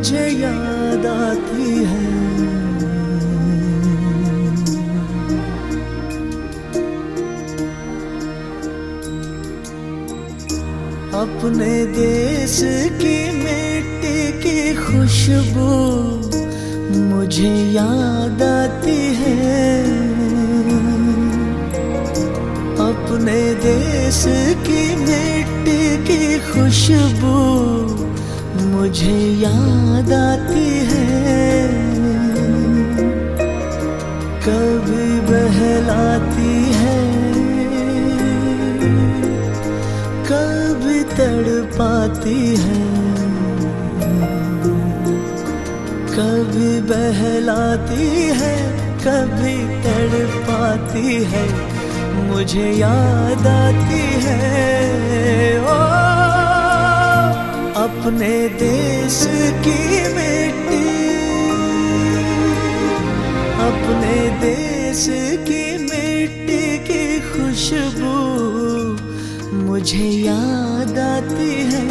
मुझे याद आती है। अपने देश की मिट्टी की खुशबू मुझे याद आती है। अपने देश की मिट्टी की खुशबू मुझे याद आती है। कभी बहलाती है, कभी तड़पाती है। कभी बहलाती है, कभी तड़पाती है, मुझे याद आती है। ओ अपने देश की मिट्टी, अपने देश की मिट्टी की खुशबू मुझे याद आती है।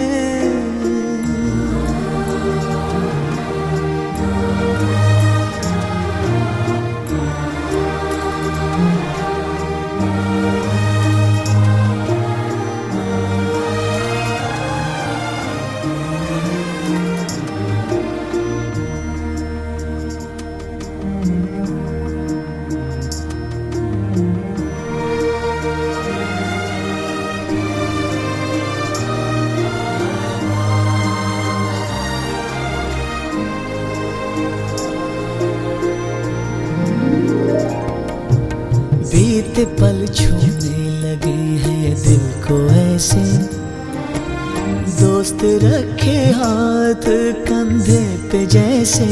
बीते पल छूने लगे हैं दिल को ऐसे, दोस्त रखे हाथ कंधे पे जैसे।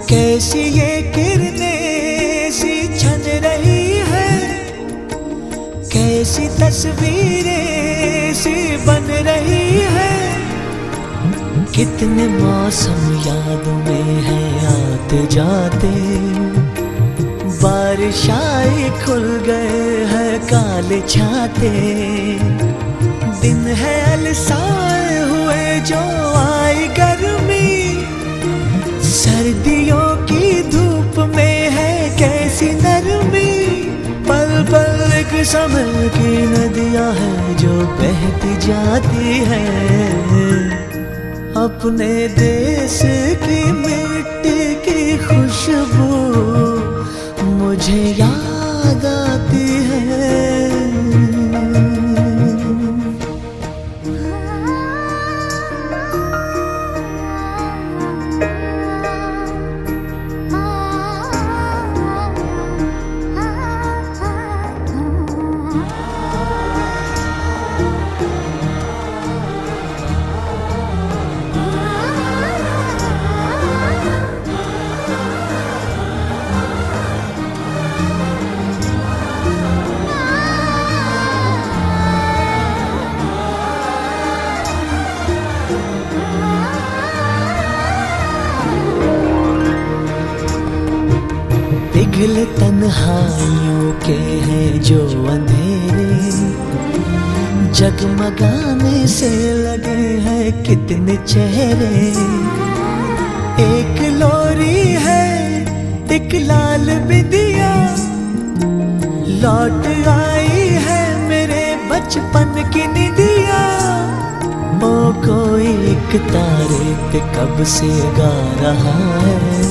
कैसी ये किरणें सी छन रही है, कैसी तस्वीरें सी बन रही है। कितने मौसम याद में है आते जाते, बारिश आई खुल गए हैं काले छाते। दिन है अलसाए हुए जो आई गर्मी, सर्दियों की धूप में है कैसी नरमी। पल पल एक समय की नदियां हैं जो बहती जाती है। अपने देश की मिट्टी की खुशबू मुझे याद आती है। पिघले तन्हाइयों के हैं जो अंधेरे, जगमगाने से लगे हैं कितने चेहरे। एक लोरी है एक लाल बिंदिया, लौट आई है मेरे बचपन की निदिया। ओ कोई एक तारे पे कब से गा रहा है,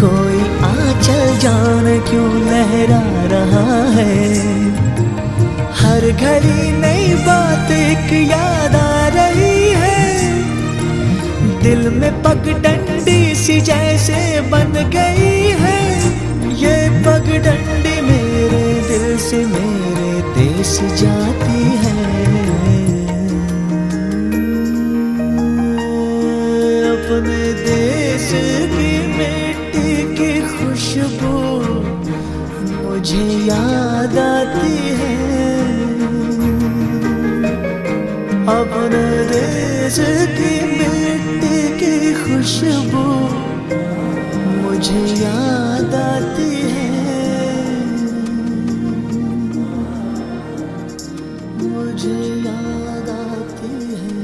कोई आंचल जाने क्यों लहरा रहा है। हर घड़ी नई बात एक याद आ रही है, दिल में पगडंडी सी जैसे बन गई है। ये पगडंडी मेरे दिल से मेरे देश जाती है। अपने देश की मिट्टी की खुशबू मुझे याद आती है। अपने देश की मिट्टी की खुशबू मुझे याद आती है। मुझे याद आती है।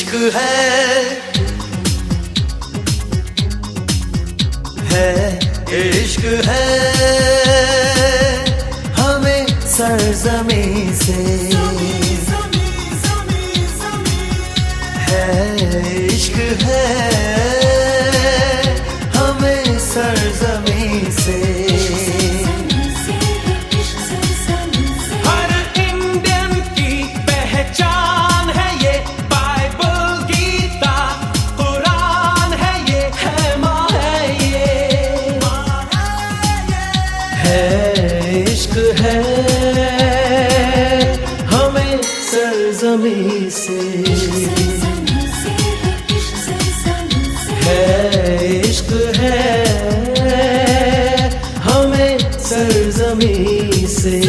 इश्क है इश्क है हमें सरज़मीं से है इश्क है हमें सरज़मीं से हर इंडियन की पहचान है ये बाइबल गीता कुरान है ये है माँ है इश्क है हमें सरज़मीं से है इश्क है हमें सरज़मीं से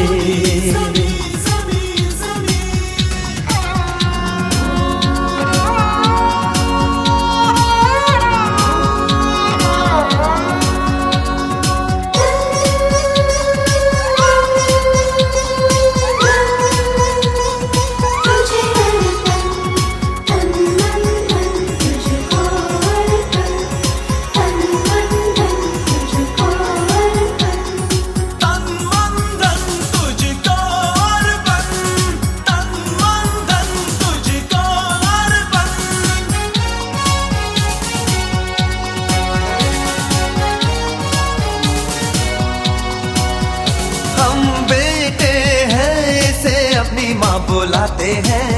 माँ बुलाते हैं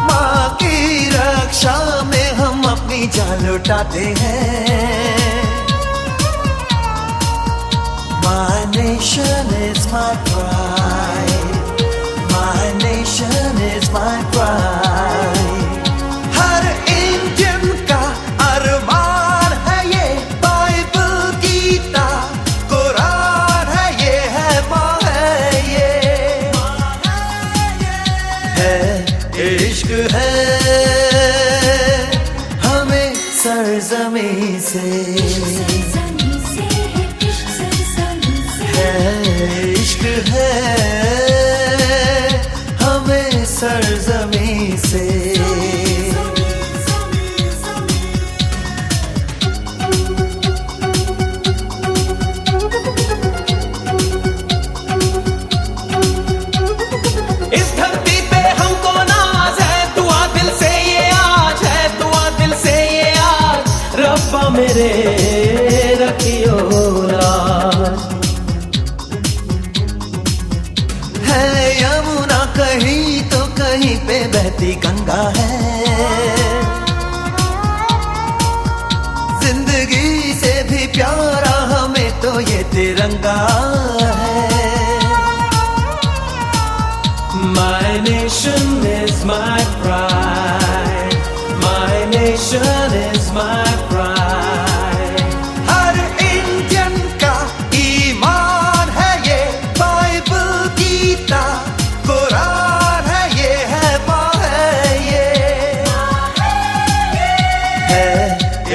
माँ की रक्षा में हम अपनी जान लुटाते हैं My nation is my pride My nation is my pride her Indian का अरमान है ये बाइबल गीता कुरान है ये इश्क है हमें सरज़मीं से है इश्क है हमें सरज़मीं से मेरे रखियो राज है यमुना कहीं तो कहीं पे बहती गंगा है जिंदगी से भी प्यारा हमें तो ये तिरंगा है My nation is my pride My nation is my pride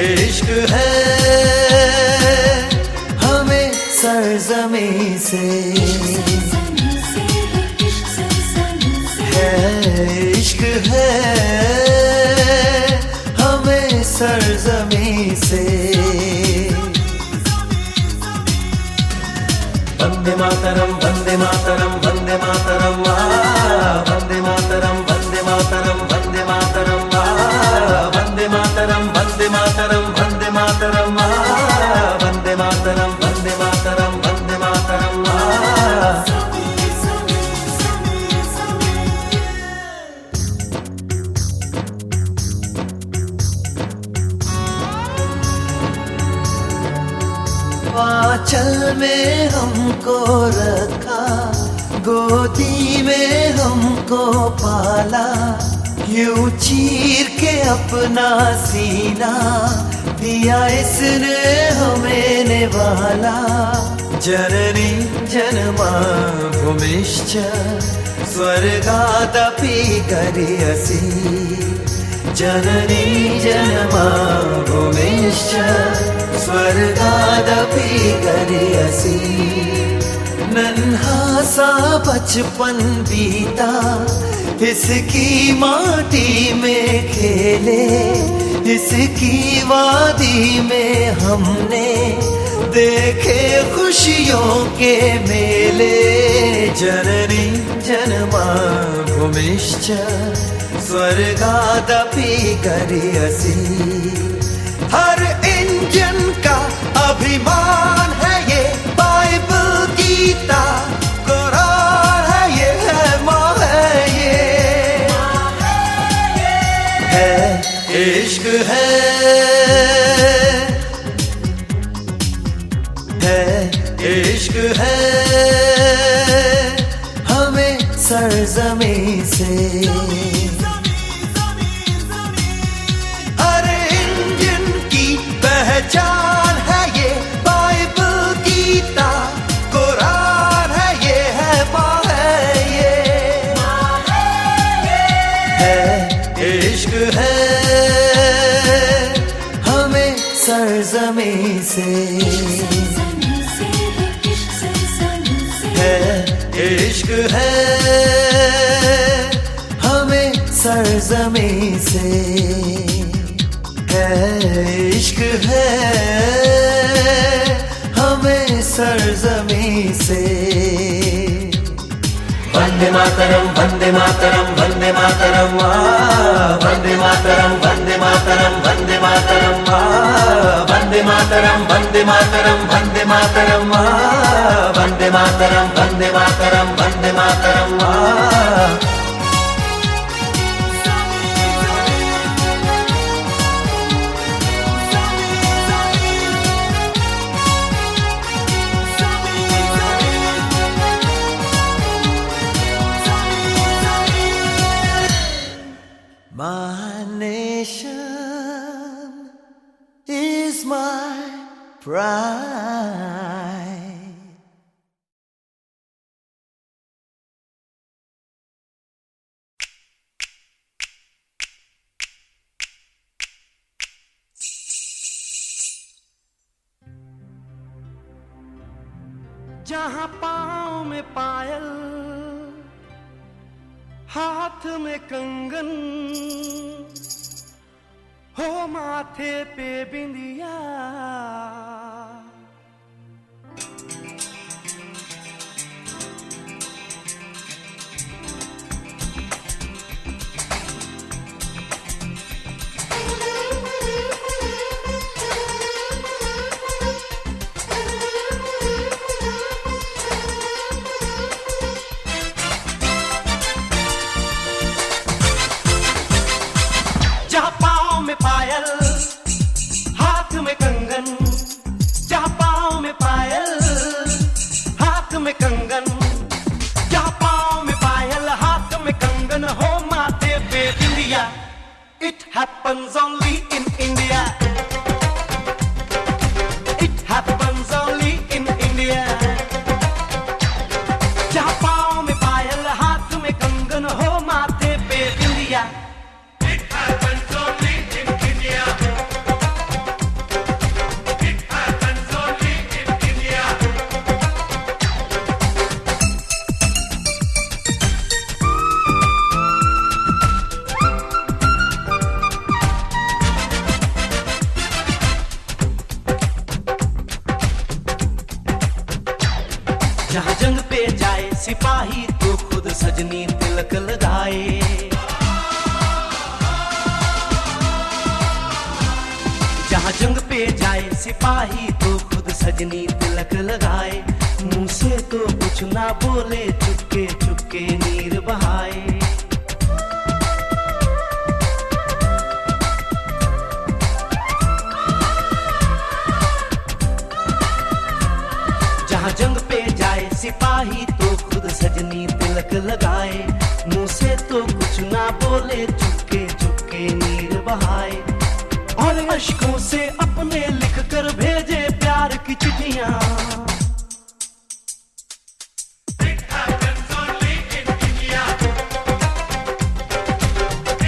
इश्क है हमें सरज़मीं से है इश्क है हमें सरज़मीं से वंदे मातरम वंदे मातरम वंदे मातरम वंदे मातरम वंदे मातरम वंदे मातरम वंदे मातरम वंदे मातरम वंदे मातरम वंदे मातरम वंदे मातरम वंदे मातरम आंचल में हमको रखा गोदी में हमको पाला यूं चीर के अपना सीना दिया इसने हमें निवाला जननी जन्मा भूमिश्च स्वर्गादपि गरियसि जननी जन्मा भूमिश्च स्वर्गादपि गरियसि नन्हा सा बचपन बीता इसकी माटी में खेले, इसकी वादी में हमने देखे खुशियों के मेले। जननी जन्माभूमिश्च स्वर्गादपि गरीयसी। हर इंजन का अभिमान है ये बाइबल गीता कुरान है ये, है माँ है ये, है इश्क है इश्क है हमें सरजमीं से। हर इंजन की पहचान है ये बाइबल गीता कुरान है ये, है माँ है ये, है इश्क है हमें सरजमीं से। इश्क है हमें सरजमीं से, है इश्क है हमें सरजमीं से। Vande Mataram Vande Mataram Vande Mataram, Vande Mataram Vande Mataram Vande Mataram, Vande Mataram Vande Mataram Vande Mataram, Vande Mataram Vande Mataram Vande Mataram. My nation is my pride. जहाँ पाँव में पायल, हाथ में कंगन, हो माथे पे बिंदिया, जहाँ पाँव में पायल, हाथ में कंगन, जहाँ पाँव में पायल, हाथ में कंगन, जहाँ पाँव में पायल, हाथ में कंगन, हो माथे पे बिंदिया। It happens only in India. It happens only in India. जहाँ पाँव में पायल, हाथ में कंगन, हो माथे पे बिंदिया। It happens only in India. It happens only in India. जहाँ जंग पे जाए सिपाही तो खुद सजनी तिलक लगाए। जहाँ जंग पे जाए सिपाही तो खुद सजनी तिलक लगाए। मुंह से तो कुछ ना बोले, चुपके चुपके नीर बहाए। जहाँ जंग पे जाए सिपाही तो खुद सजनी तिलक लगाए। मुंह से तो कुछ ना बोले, चुपके चुपके नीर बहाए। और अश्कों से अपने लिख कर भेजे प्यार की चिट्ठियां। It happens only in India.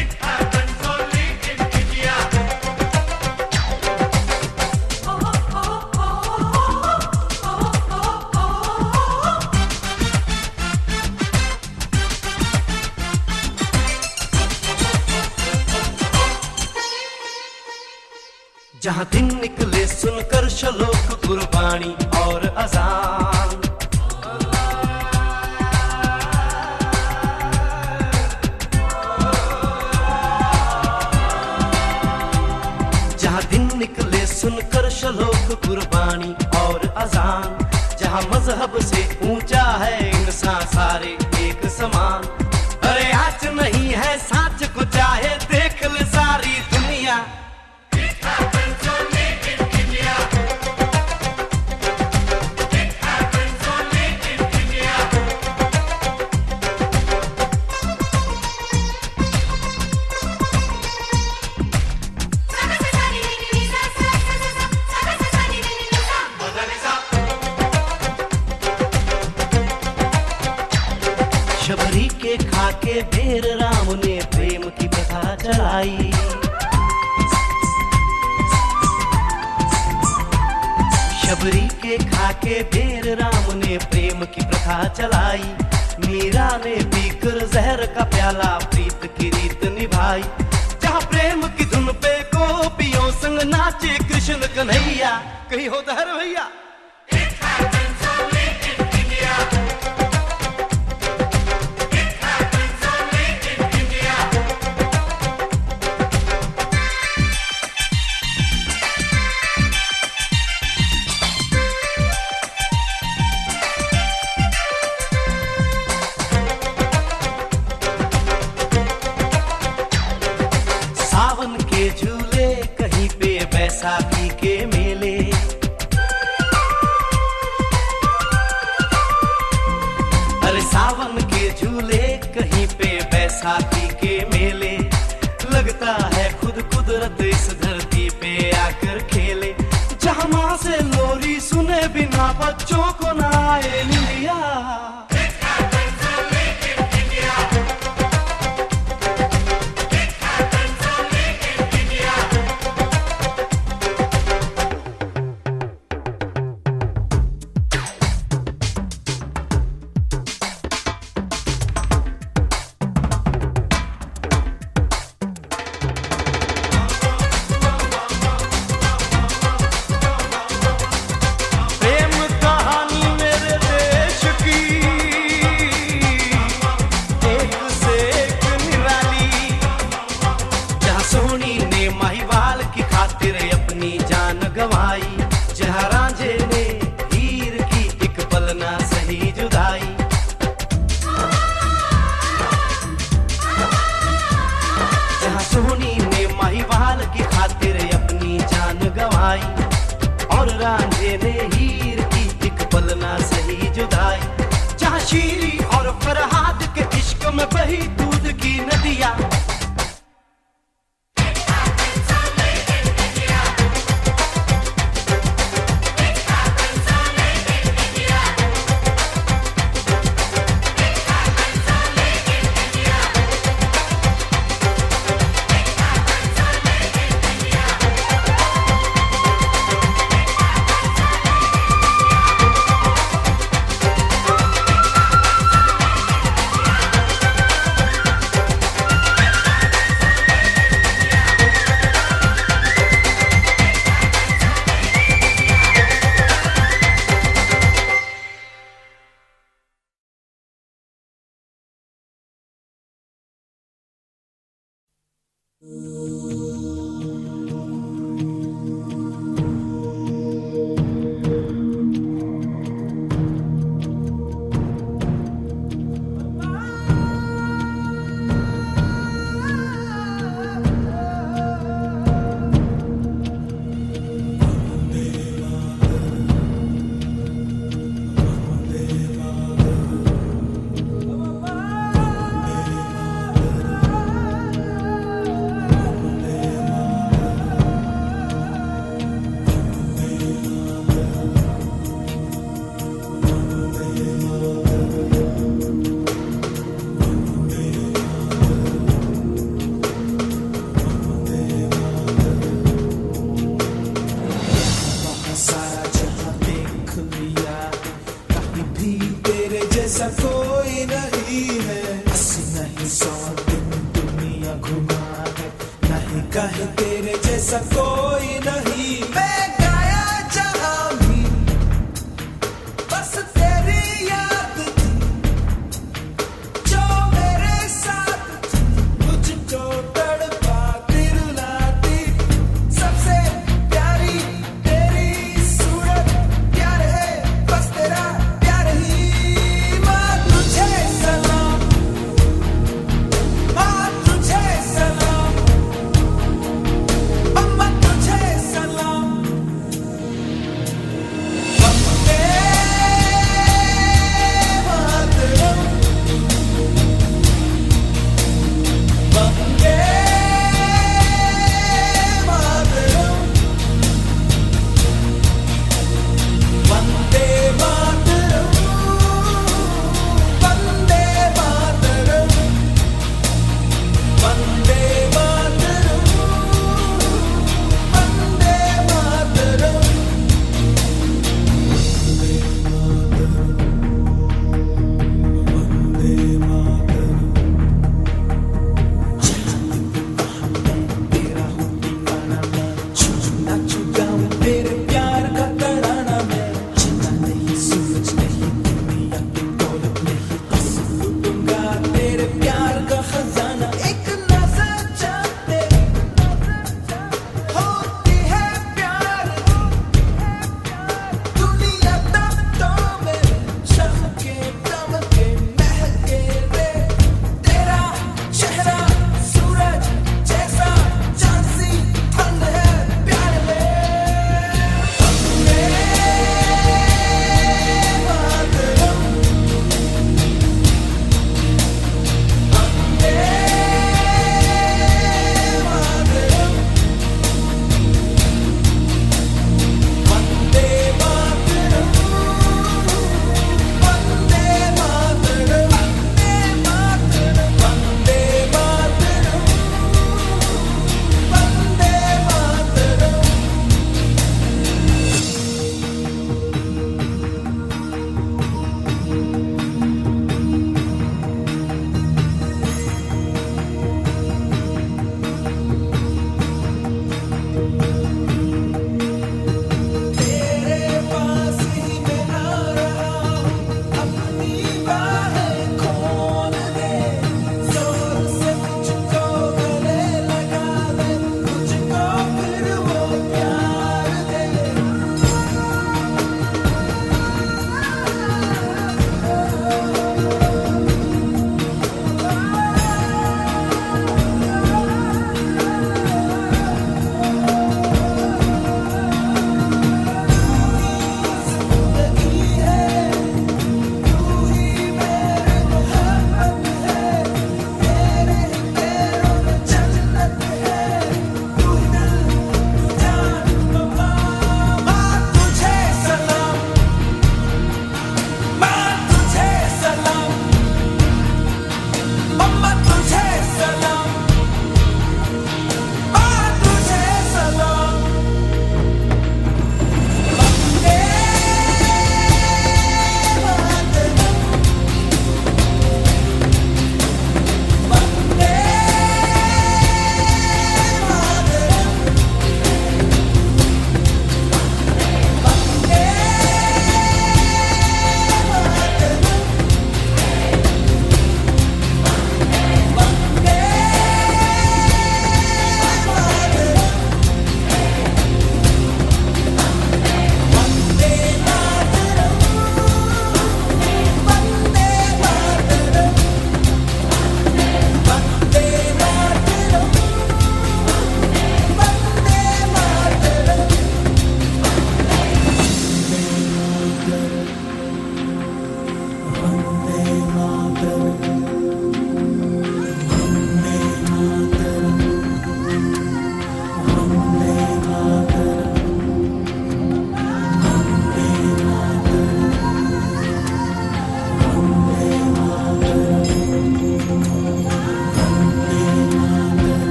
It happens only in India. जहाँ दिन निकले सुनकर शलोक गुरबाणी और अजान, जहाँ दिन निकले सुनकर शलोक गुरबाणी और अजान, जहाँ मजहब से ऊंचा है इंसान सारे एक समान। अरे आज नहीं है साच को चाहे देख ले सारी दुनिया। शबरी के खाके ढेर राम ने प्रेम की प्रथा चलाई, शबरी के खाके ढेर राम ने प्रेम की प्रथा चलाई। मीरा ने पीकर जहर का प्याला प्रीत की रीत निभाई, जहाँ प्रेम की धुन पे गोपियों संग नाचे कृष्ण कन्हैया। कहीं होता है भैया। सावन के झूले कहीं पे बैसाखी के मेले, अरे सावन के झूले कहीं पे बैसाखी के मेले। लगता है खुद कुदरत इस धरती पे आकर खेले, जहाँ माँ से लोरी सुने बिना बच्चों को ना आए निंदिया। जहाँ रांझे ने हीर की एक पल ना सही जुदाई, जहाँ सोनी ने महिवाल की खातिर अपनी जान गंवाई और रांझे ने हीर की एक पल ना सही जुदाई। जहाँ शीरी और फरहाद के इश्क में बही दूध की नदियाँ, कहीं तेरे जैसा कोई नहीं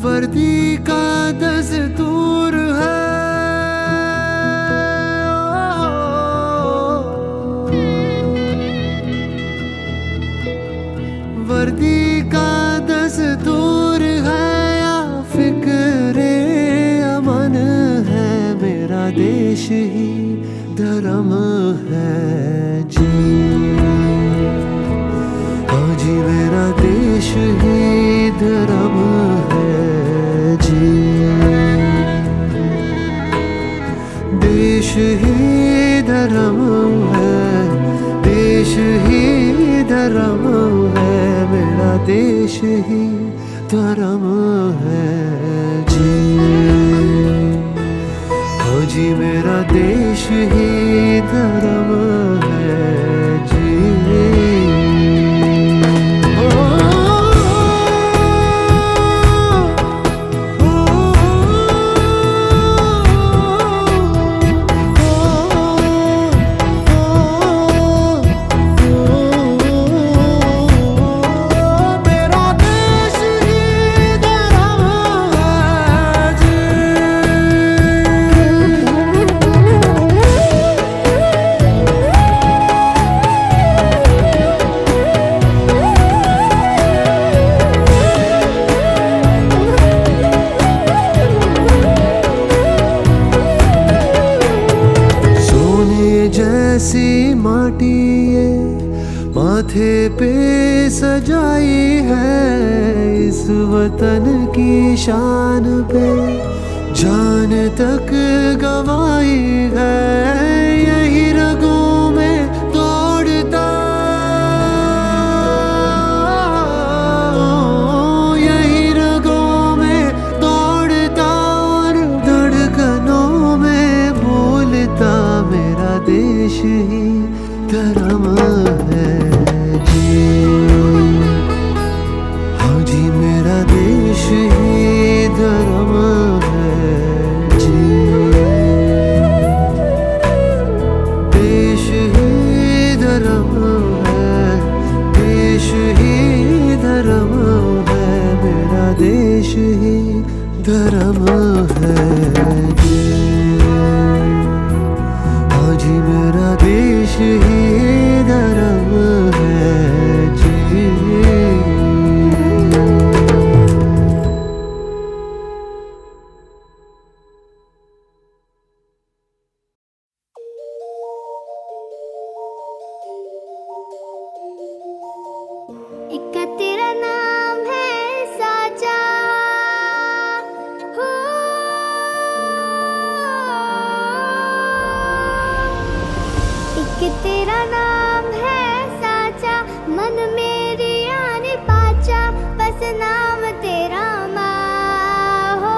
वर्दी का दस्तूर है, वर्दी का दस्तूर है या फिक्रे अमन है, मेरा देश ही धर्म है जी। हाँ जी मेरा देश ही धर्म है जी। देश ही धर्म है, देश ही धर्म है, मेरा देश ही धर्म है जी। हाँ जी मेरा देश ही धर्म है जी। ऐसी माटी ये माथे पे सजाई है, इस वतन की शान पे जान तक गवाई है, यही रगों में दौड़ता, यही रगों में दौड़ता और धड़कनों में बोलता, मेरा देश ही धर्म है जी। हाँ जी मेरा देश ही धर्म है जी। देश ही धर्म है, देश ही धर्म है, मेरा देश ही धर्म है जी। जी मेरा देश ही धर्म है जी। एक तेरा नाम है साजा, हो एक तेरा नाम है साचा, मन मेरी आने पाचा, बस नाम तेरा माँ हो।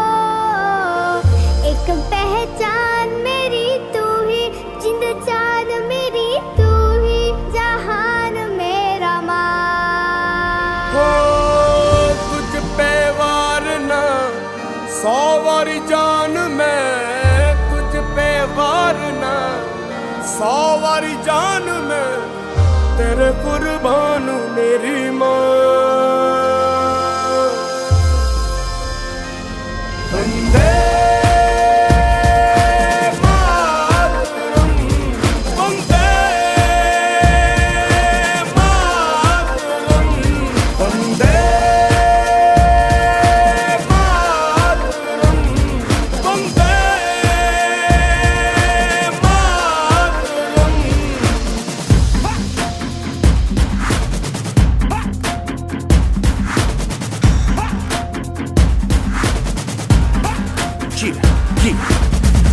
एक पहचान मेरी तू ही, जिंद जान मेरी तू ही, जहान मेरा माँ हो। तुझ पे वारना 100 वारी जान में, तुझ पे वारना 100 वारी जान में, तेरे कुर्बान मेरी माँ। वंदे मातरम, वंदे मातरम, वंदे मातरम, वंदे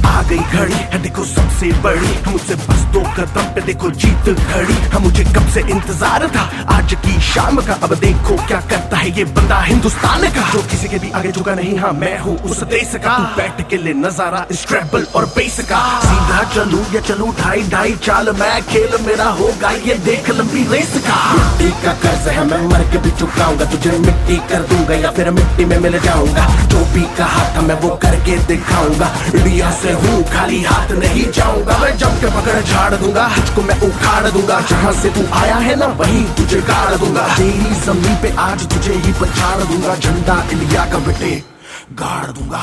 आ गई घड़ी है देखो सबसे बड़ी, मुझसे बस 2 कदम पे देखो जीत खड़ी। हम मुझे कब से इंतजार था आज की शाम का, अब देखो क्या करता है ये बंदा हिंदुस्तान का, जो किसी के भी आगे झुका नहीं। हाँ मैं हूँ उस देश का, तू बैठ के ले नजारा इस ट्रैबल और बेस का। सीधा चलूं या चलूं ढाई ढाई चाल, मैं खेल मेरा होगा ये देख लंबी रेस का। मिट्टी का कर्ज है मैं मर के भी चुकाऊंगा, तुझे मिट्टी कर दूंगा या फिर मिट्टी में मिल जाऊंगा। जो भी कहा था मैं वो करके दिखाऊंगा, इंडिया से हूँ खाली हाथ नहीं जाऊंगा। मैं जम के पकड़ झाड़ दूंगा, तुझको मैं उखाड़ दूंगा। जहाँ से तू आया है ना वहीं तुझे गाड़ दूंगा। तेरी जमीन पे आज तुझे ही पछाड़ दूंगा। झंडा इंडिया का बेटे गाड़ दूंगा।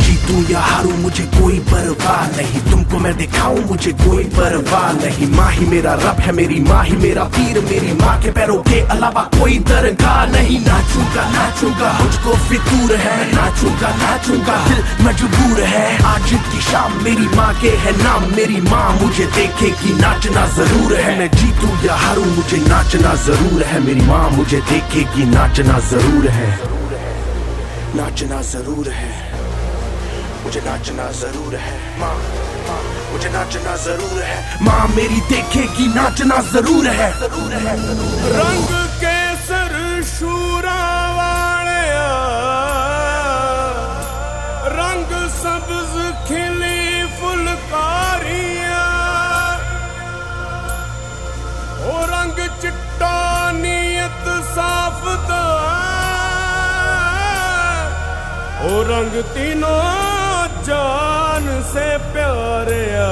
जीतूं या हारूं मुझे कोई परवाह नहीं, तुमको मैं दिखाऊं मुझे कोई परवाह नहीं। माँ ही मेरा रब है, मेरी माँ ही मेरा पीर, मेरी माँ के पैरों के अलावा कोई दरगाह नहीं। नाचूंगा नाचूंगा मुझको फितूर है, नाचूंगा नाचूंगा दिल मजबूर है। आज की शाम मेरी माँ के है नाम, मेरी माँ मुझे देखेगी नाचना जरूर है। मैं जीतूं या हारूं मुझे नाचना जरूर है, मेरी माँ मुझे देखेगी नाचना जरूर है। नाचना जरूर है, मुझे नाचना जरूर है। माँ मुझे नाचना जरूर है, माँ मेरी देखेगी नाचना जरूर है। रंग केसर शूरा वालिया, रंग सब्ज खिली फुलकारियां, ओ रंग चिट्टा नीयत साफ दा, ओ रंग तीनों जान से प्यारिया,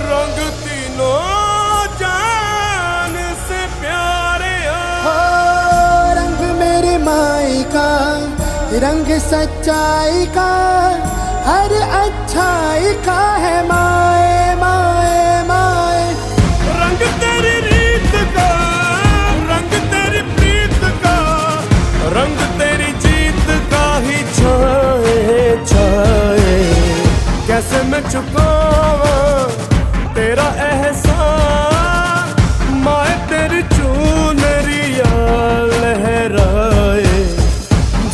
रंग तीनों जान से प्यारिया। रंग मेरी माई का, रंग सच्चाई का, हर अच्छाई का है माए माए माए। रंग तेरी रीत का, रंग तेरी प्रीत का, रंग तेरी जीत का ही छाए छाए। कैसे मैं चुकावां तेरा एहसान, माए तेरी चुनरिया लहराए।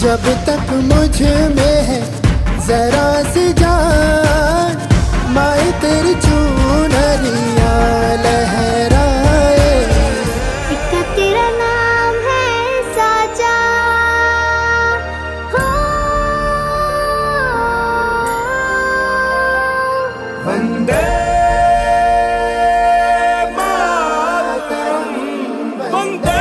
जब तक मुझ में है जरा सी जान, माए तेरी चुनरिया लहराए। इक्का तेरा नाम है साचा, हो वंदे मातरम, वंदे।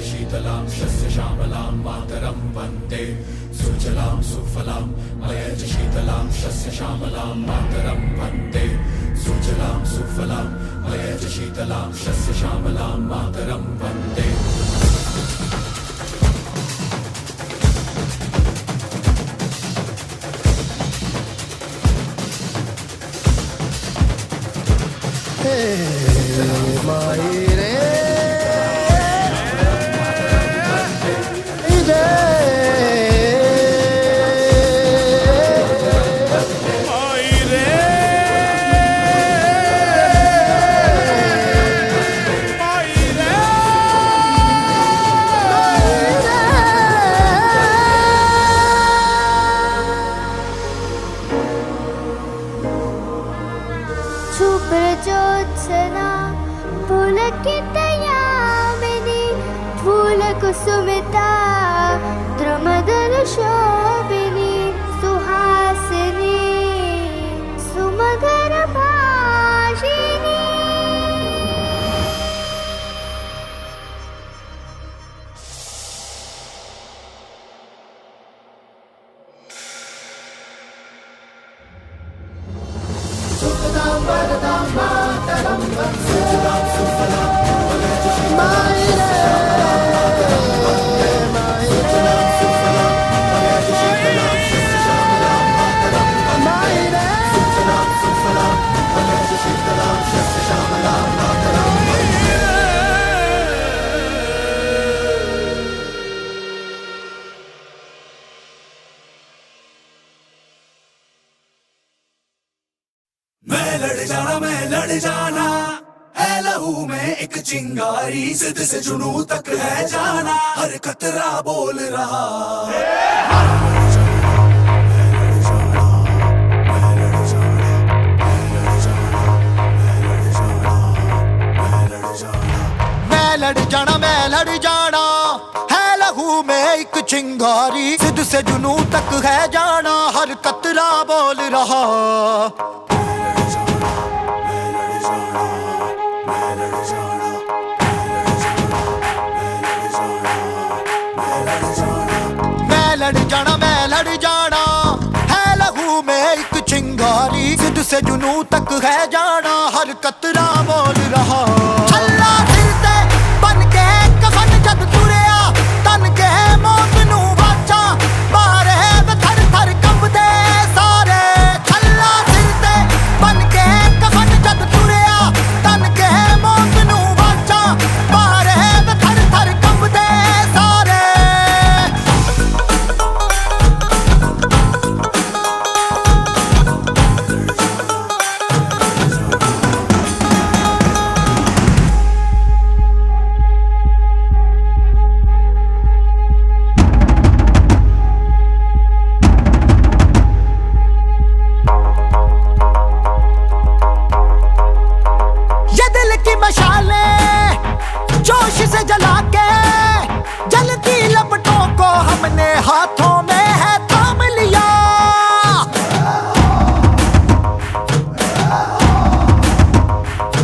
शीतलां शस्य श्यामलां मातरं वन्दे। सुजलां सुफलां मलयज शीतलां शस्य श्यामलां मातरं वन्दे। सुजलां सुफलां मलयज शीतलां शस्य श्यामलां मातरं वन्दे। माई रे छुप ज्योत्सना पुलके लड़ जाना मैं लड़ जाना है लहू में एक चिंगारी जिद से जुनू तक है जाना हर कतरा बोल रहा मैं लड़ जाना है लहू में एक चिंगारी जिद से जुनू तक है जाना हर कतरा बोल रहा मैं लड़ जाना है लहू में एक चिंगारी जिद से जुनू तक है जाना हर कतरा बोल रहा छल्ला सिर ते बन के कफन जद तुरिया तन के मौत नू वाचा मारे थर थर कंबदे सारे छल्ला सिर ते बन के कफन जद तुरिया तन के मौत नू वाचा मारे थर थर कंबदे सारे जोश से जला के जलती लपटों को हमने हाथों में है थाम लिया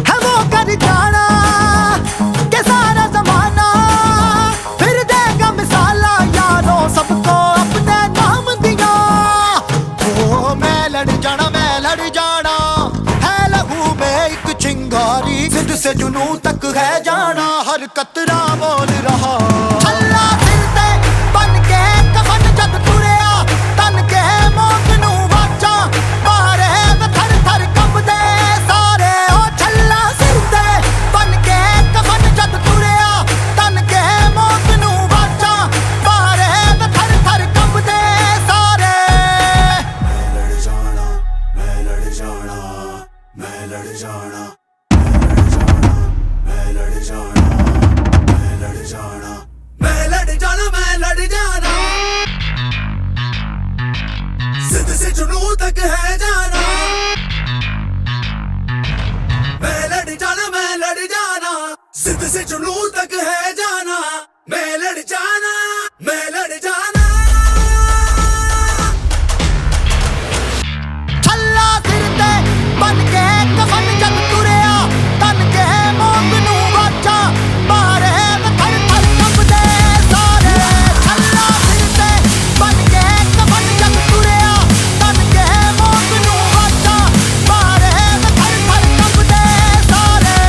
है वो कर जाना के सारा जमाना फिर देगा मिसाला यारों सबको अपने नाम दिया ओ मैं लड़ जाना है लहू में एक चिंगारी जिद से जुनू तक है जाना हर कतरा बोल रहा छल्ला सिर ते बन के कफन जद तुरिया तन के मौत नू वाचा मारे थर थर कंबदे सारे ओ छल्ला सिर ते बन के कफन जद तुरिया तन के मौत नू वाचा मारे थर थर कंबदे सारे मैं लड़ जाना मैं लड़ जाना जिद से जुनू तक है जाना मैं लड़ जाना जिद से जुनू तक है जाना मैं लड़ जाना छल्ला सिर ते बन के कफन जद तुरिया तन के मौत नू वाचा मारे थर थर कंबदे सारे छल्ला सिर ते बन के कफन जद तुरिया तन के मौत नू वाचा मारे थर थर कंबदे सारे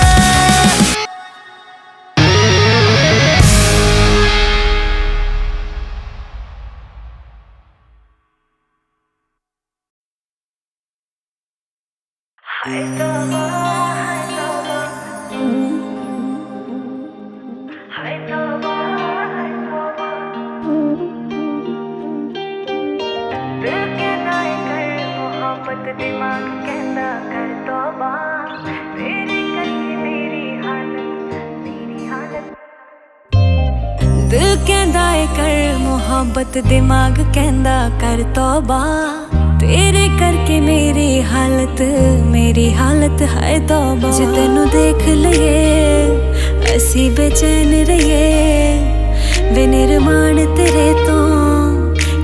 दिमाग कहता कर तौबा तेरे करके मेरी हालत दिल कहता है कर मोहब्बत दिमाग कहता कर तौबा तेरे करके मेरी हालत है तौबा जे तेनू देख लइए असी बेचैन रहिए वे निर्माण तेरे तो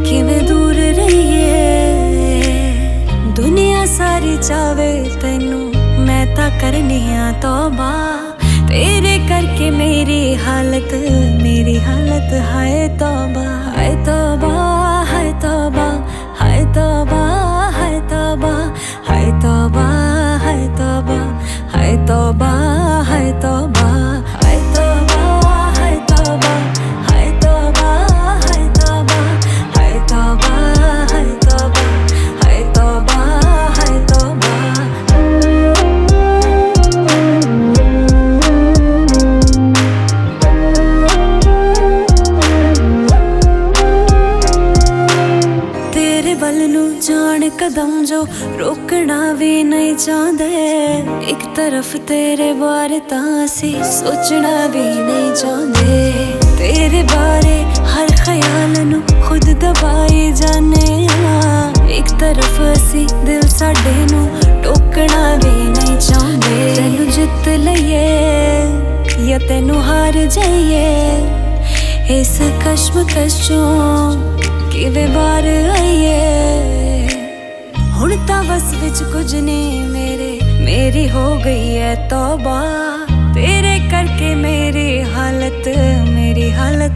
किवें दूर रहिए दुनिया सारी चावे तैनू मैं ता करनी आ तौबा तेरे करके मेरी हालत हाय तौबा हाय तौबा हाय तौबा हाय तौबा हाय तौबा हाय तौबा हाय तौबा हाय तौबा हाय तौबा हाय तौबा हाय तौबा हाय तौबा हाय तौबा हाय तौबा हाय तौबा हाय तौबा हाय तौबा ਵੱਲ ਨੂੰ ਜਾਣ ਕਦਮ ਜੋ ਰੋਕਣਾ ਵੀ ਨਹੀਂ ਚਾਹੁੰਦੇ। ਇੱਕ ਤਰਫ ਤੇਰੇ ਬਾਰੇ ਤਾਂ ਅਸੀਂ ਸੋਚਣਾ ਵੀ ਨਹੀਂ ਚਾਹੁੰਦੇ। ਤੇਰੇ ਬਾਰੇ ਹਰ ਖਿਆਲ ਨੂੰ ਖੁਦ ਦਬਾਈ ਜਾਨੇ ਆ। ਇੱਕ ਤਰਫ ਅਸੀਂ ਦਿਲ ਸਾਡੇ ਨੂੰ ਟੋਕਣਾ ਵੀ ਨਹੀਂ ਚਾਹੁੰਦੇ। ਤੈਨੂੰ ਜਿੱਤ ਲਈਏ ਜਾਂ ਤੈਨੂੰ ਹਾਰ ਜਾਈਏ, ਇਸ ਕਸ਼ਮਕਸ਼ ਚੋਂ ਕਿਵੇਂ ਬਾਹਰ ਆਈਏ। ਹੁਣ ਤਾਂ ਬਸ ਵਿੱਚ ਕੁਝ ਨਹੀਂ ਮੇਰੇ, ਮੇਰੀ ਹੋ ਗਈ ਹੈ ਤੌਬਾ। ਤੇਰੇ ਕਰਕੇ ਮੇਰੀ ਹਾਲਤ, ਮੇਰੀ ਹਾਲਤ।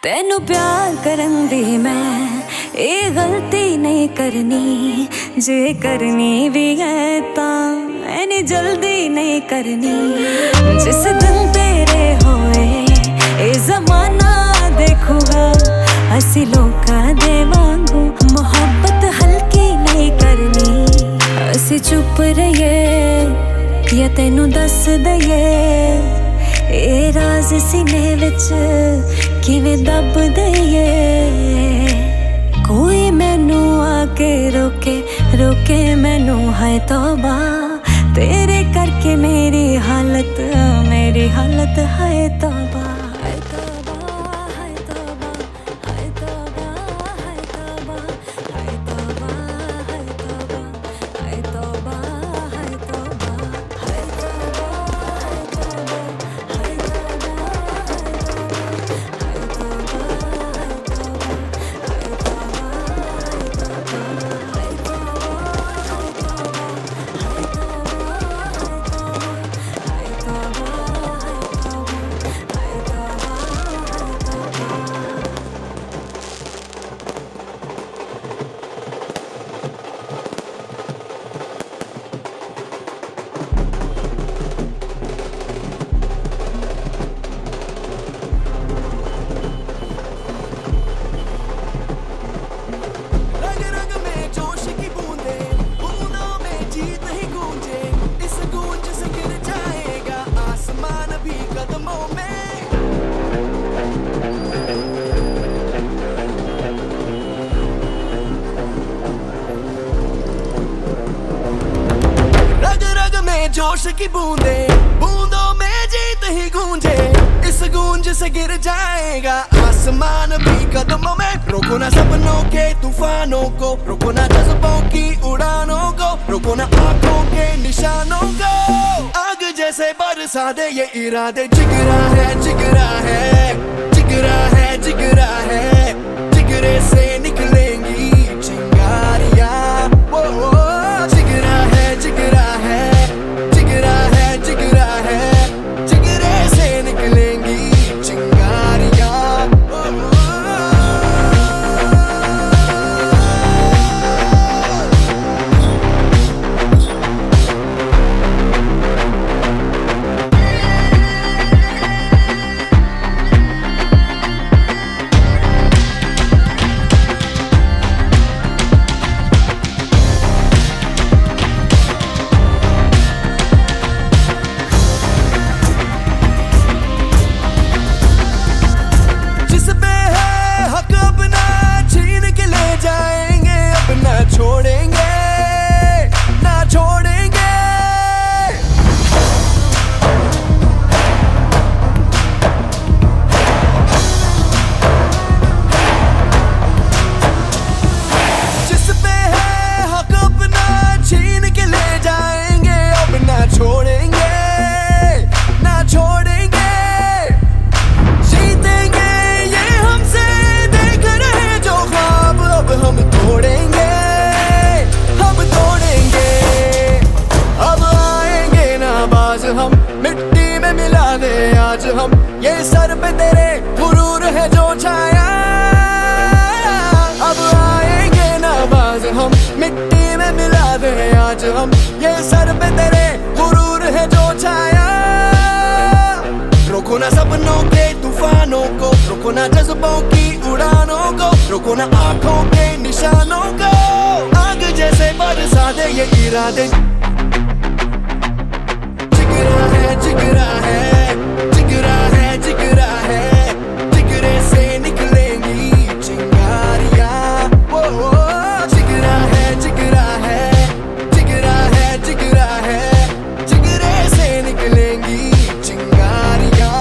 ਤੈਨੂੰ ਪਿਆਰ ਕਰਨ ਦੀ ਮੈਂ ਇਹ ਗਲਤੀ ਨਹੀਂ ਕਰਨੀ। ਜੇ ਕਰਨੀ ਵੀ ਹੈ ਤਾਂ ਐਨੀ ਜਲਦੀ ਨਹੀਂ ਕਰਨੀ। ਜਿਸ ਦਿਨ ਤੇਰੇ ਹੋਏ ਇਹ ਜ਼ਮਾਨਾ ਦੇਖੂਗਾ, ਅਸੀਂ ਲੋਕਾਂ ਦੇ ਵਾਂਗੂ ਮੁਹੱਬਤ ਹਲਕੀ ਨਹੀਂ ਕਰਨੀ। ਅਸੀਂ ਚੁੱਪ ਰਹੀਏ ਜਾਂ ਤੈਨੂੰ ਦੱਸ ਦਈਏ, ਇਹ ਰਾਜ਼ ਸੀਨੇ ਵਿੱਚ ਕਿਵੇਂ ਦੱਬ ਦਈਏ। ਕੋਈ ਮੈਨੂੰ ਆ ਕੇ ਰੋਕੇ, ਰੋਕੇ ਮੈਨੂੰ ਹੈ ਤੌਬਾ। ਤੇਰੇ ਕਰਕੇ ਮੇਰੀ ਹਾਲਤ, ਮੇਰੀ ਹਾਲਤ ਹੈ ਤੌਬਾ। जोश की बूंदे, बूंदों में जीत ही गूंजे। इस गूंज से गिर जाएगा आसमान भी कदमों में। रोको ना सपनों के तूफानों को, रोको ना जज्बों की उड़ानों को, रोको ना आंखों के निशानों को। आग जैसे बरसा दे ये इरादे। जिगरा है, जिगरा है, जिगरा है, जिगरा है। जिगरे से निकलेंगी चिंगारियां। जिगरा है, जिगरा है, जिगरा है, जिगरा है। जिगरे से निकलेंगी चिंगारियां। हम ये सर पे तेरे गुरूर है जो छाया। अब आएंगे नाबाज हम मिट्टी में मिला दे आज हम ये सर पे तेरे गुरूर है जो छाया। ना जज्बों की उड़ानों को, रोको ना आंखों के निशानों को। आग जैसे बरसा दे ये इरादे, जिगरा है जिगरा है जिगरा है जिगरा है, जिगरे से निकलेंगी चिंगारियां। ओ जिगरा है जिगरा है जिगरा है जिगरा है, जिगरे से निकलेंगी चिंगारियां।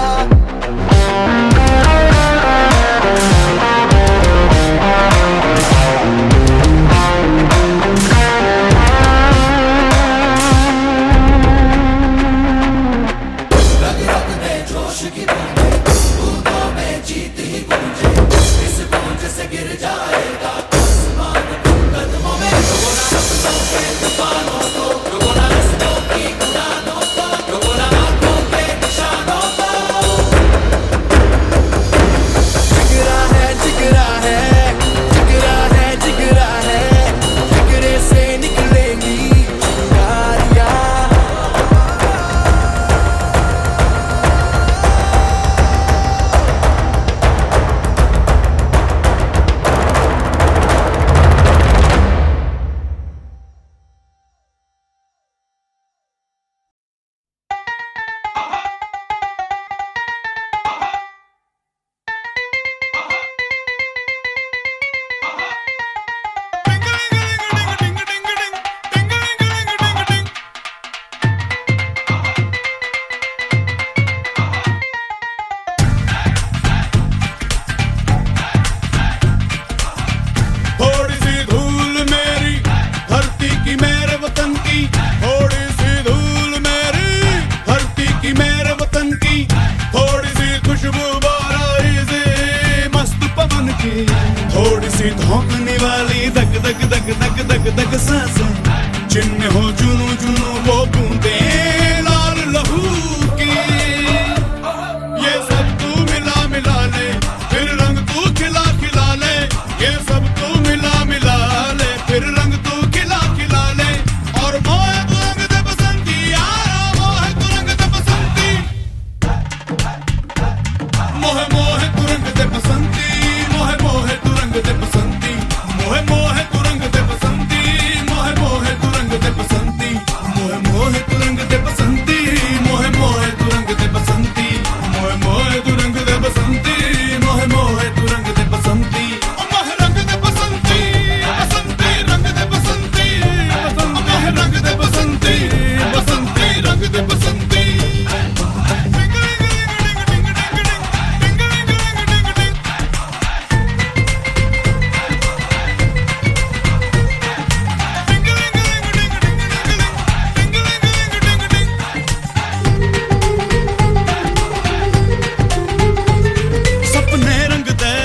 थोड़ी सी धोखने वाली दग दग दग दग दग दग सांसें, जिनमें हो जुनू जुनू वो बूंदे लाल लहू की। ये सब तू मिला मिला ले, फिर रंग तू खिला खिला ले। ये सब तू मिला मिला ले, फिर रंग तू खिला खिला ले। और मोहे तू रंग दे बसंती यारा, मोहे तू रंग दे बसंती। मोहे मोहे तू रंग दे बसंती, मोहे मोहे तू रंग दे बसंती। मोहे मोहे तू रंग दे बसंती, मोहे मोहे तू रंग दे बसंती। मोहे मोहे तू रंग दे बसंती, मोहे मोहे तू रंग दे बसंती। मोहे मोहे तू रंग दे बसंती, मोहे मोहे तू रंग दे बसंती। मोहे रंग दे बसंती, बसंती रंग दे बसंती। मोहे रंग दे बसंती, बसंती रंग दे बसंती। सपने रंग दे,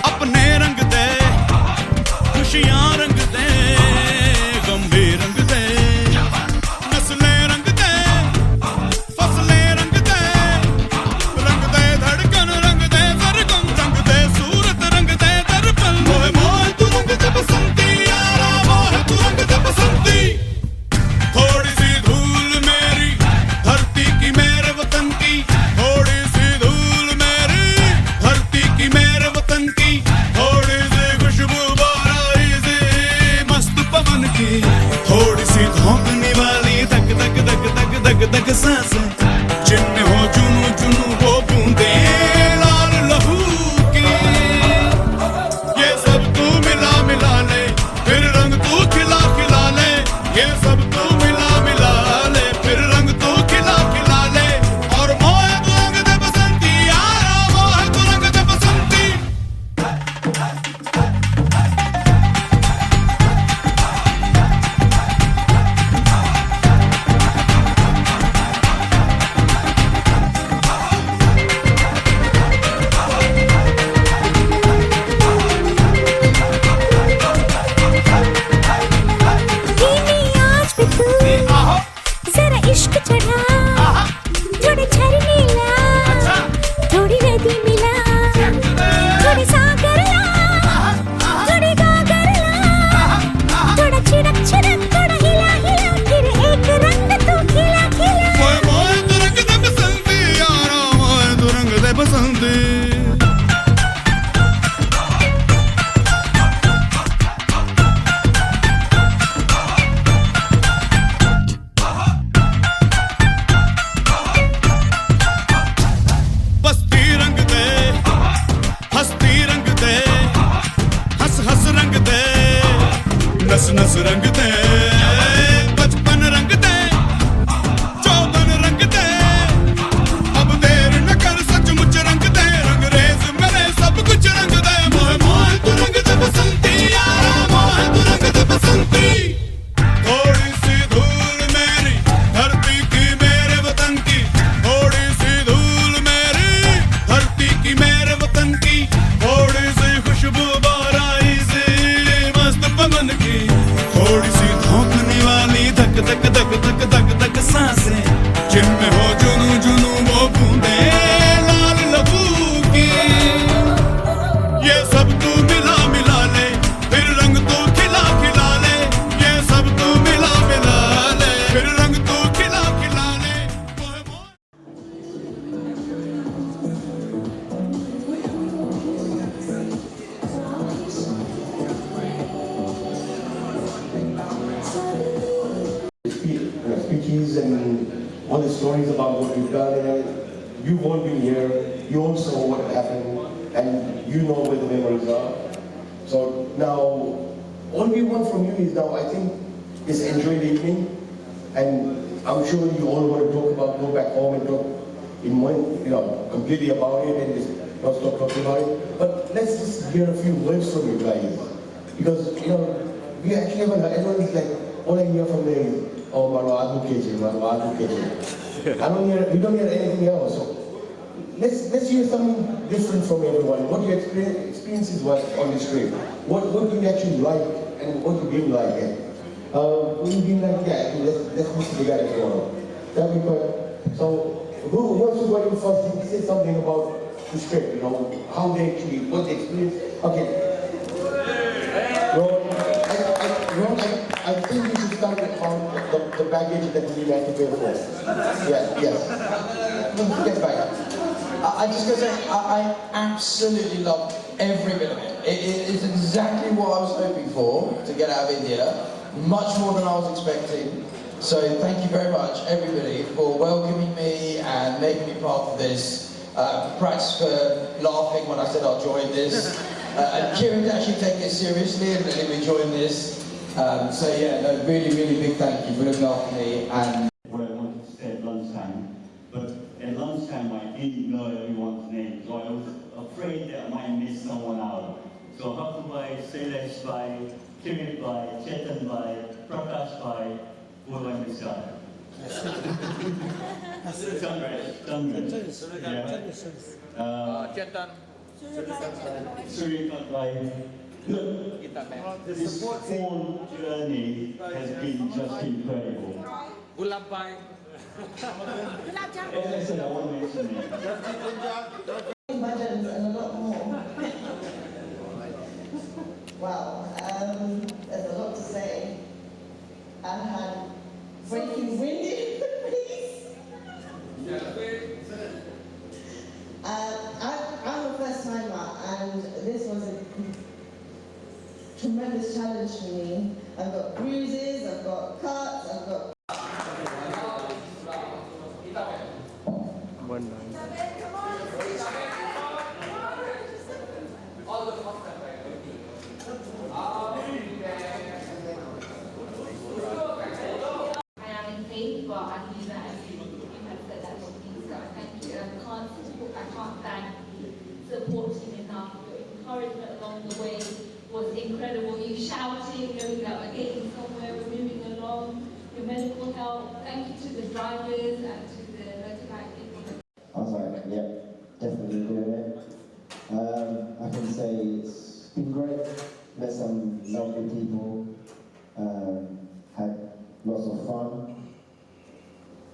अपने रंग दे, खुशियां रंग दे, गंभीर रंग दे। नस्लें रंग दे, फसलें रंग दे, रंग दे धड़कन रंग दे सरगम, रंग दे सूरत रंग दे दर्पण। मोहे मोहे तू रंग दे बसंती यारा, मोहे तू रंग दे बसंती। थोड़ी सी धूल मेरी धरती की मेरे वतन की, थोड़ी सी धूल मेरी धरती की मेरे वतन की। थोड़ी सी खुशबू बाराई से मस्त पवन की, थोड़ी सी धोखने वाली दग दग दग दग दग दग सांसें, जिनमें हो जुनू जुनू वो बूंदे लाल लहू की। ये सब तू मिला मिला ले, फिर रंग तू खिला खिला ले। ये सब तू मिला मिला ले, फिर रंग तू खिला खिला ले। और मोहे तू रंग दे बसंती यारा, मोहे तू रंग दे बसंती। धीमी आंच पे तू जरा इश्क चढ़ा, थोड़े झरने ला, थोड़ी नदी मिला, थोड़ी सागर ला, थोड़ी गागर ला, थोड़ा छिड़क छिड़क, थोड़ा हिला हिला, फिर एक रंग तू खिला खिला। मोहे मोहे तू रंग दे बसंती यारा, मोहे तू रंग दे बसंती। जिनमें हो जुनू जुनू वो बूंदे लाल लबू की, ये सब तू मिला मिला ले, फिर रंग तू खिला खिला ले, ये सब तू मिला मिला ले, फिर रंग तू खिला खिला ले। Speeches and all the stories about what we've done, and you've all been here, you all saw what happened, and you know where the memories are. So now, all we want from you is now, I think, is enjoy the evening, and I'm sure you all want to talk about, go back home and talk in one, completely about it and just not stop talking about it. But let's just hear a few words from you guys, because we actually haven't heard. Everyone's like, all I hear from there is, oh, Marwa advocate. We don't hear anything else. So let's hear something different from everyone. What your experiences was on this trip. What you actually like and what you didn't like. What you didn't like, let's put it together tomorrow. That'd be good. So who wants to go in first? Say something about this trip, how they actually, what they experienced. Okay. Ron, I think we should start on the baggage that we have to pay for. Yes. Get back. I just gotta say, I absolutely loved every bit of it. It is exactly what I was hoping for to get out of India, much more than I was expecting. So thank you very much, everybody, for welcoming me and making me part of this. Perhaps for laughing when I said I'll join this. And Kieran actually take it seriously and letting me join this. So yeah, no, really, really big thank you for looking after me. And where I wanted to stay at lunchtime, but at lunchtime I didn't know everyone's name, so I was afraid that I might miss someone out. So Haku by, Sailesh by, Kirit by, Chetan by, Prakash by, who do I miss out? Chandra. Yeah. Chetan. Suryakat by. This whole journey has been just incredible. Gulab Bhai. As I said, I won't mention it. Imagine and a lot more. Wow, there's a lot to say. I had breaking wind in the face. I'm a first timer, and this was a tremendous challenge for me. I've got bruises, I've got cuts, I've got. I am in pain, but I believe that you have said that for me, so thank you. I can't thank the support team enough. Your encouragement along the way was incredible. You shouting, knowing that we're getting somewhere, we're moving along. Your medical help. Thank you to the drivers and to the motorbike people. I was like, yep, definitely doing it. I can say it's been great. Met some lovely people. Had lots of fun.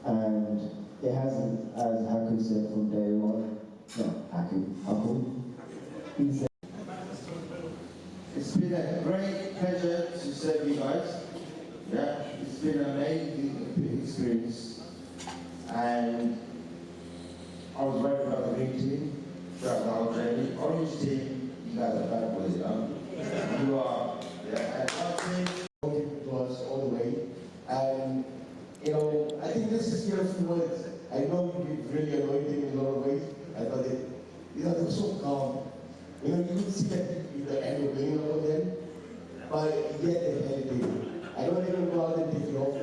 And it hasn't, as Haku said from day one, Haku. He said, it's been a great pleasure to serve you guys. Yeah, it's been an amazing experience. And I was worried about the green team throughout the whole journey. Orange team, you guys are bad boys, You are, yeah. And our team to us all the way. And I think this is your few words. I know you've really annoyed him in a lot of ways. I thought they were so calm. You could see the end of being over them, but yet they held it. I don't even go out and take it off.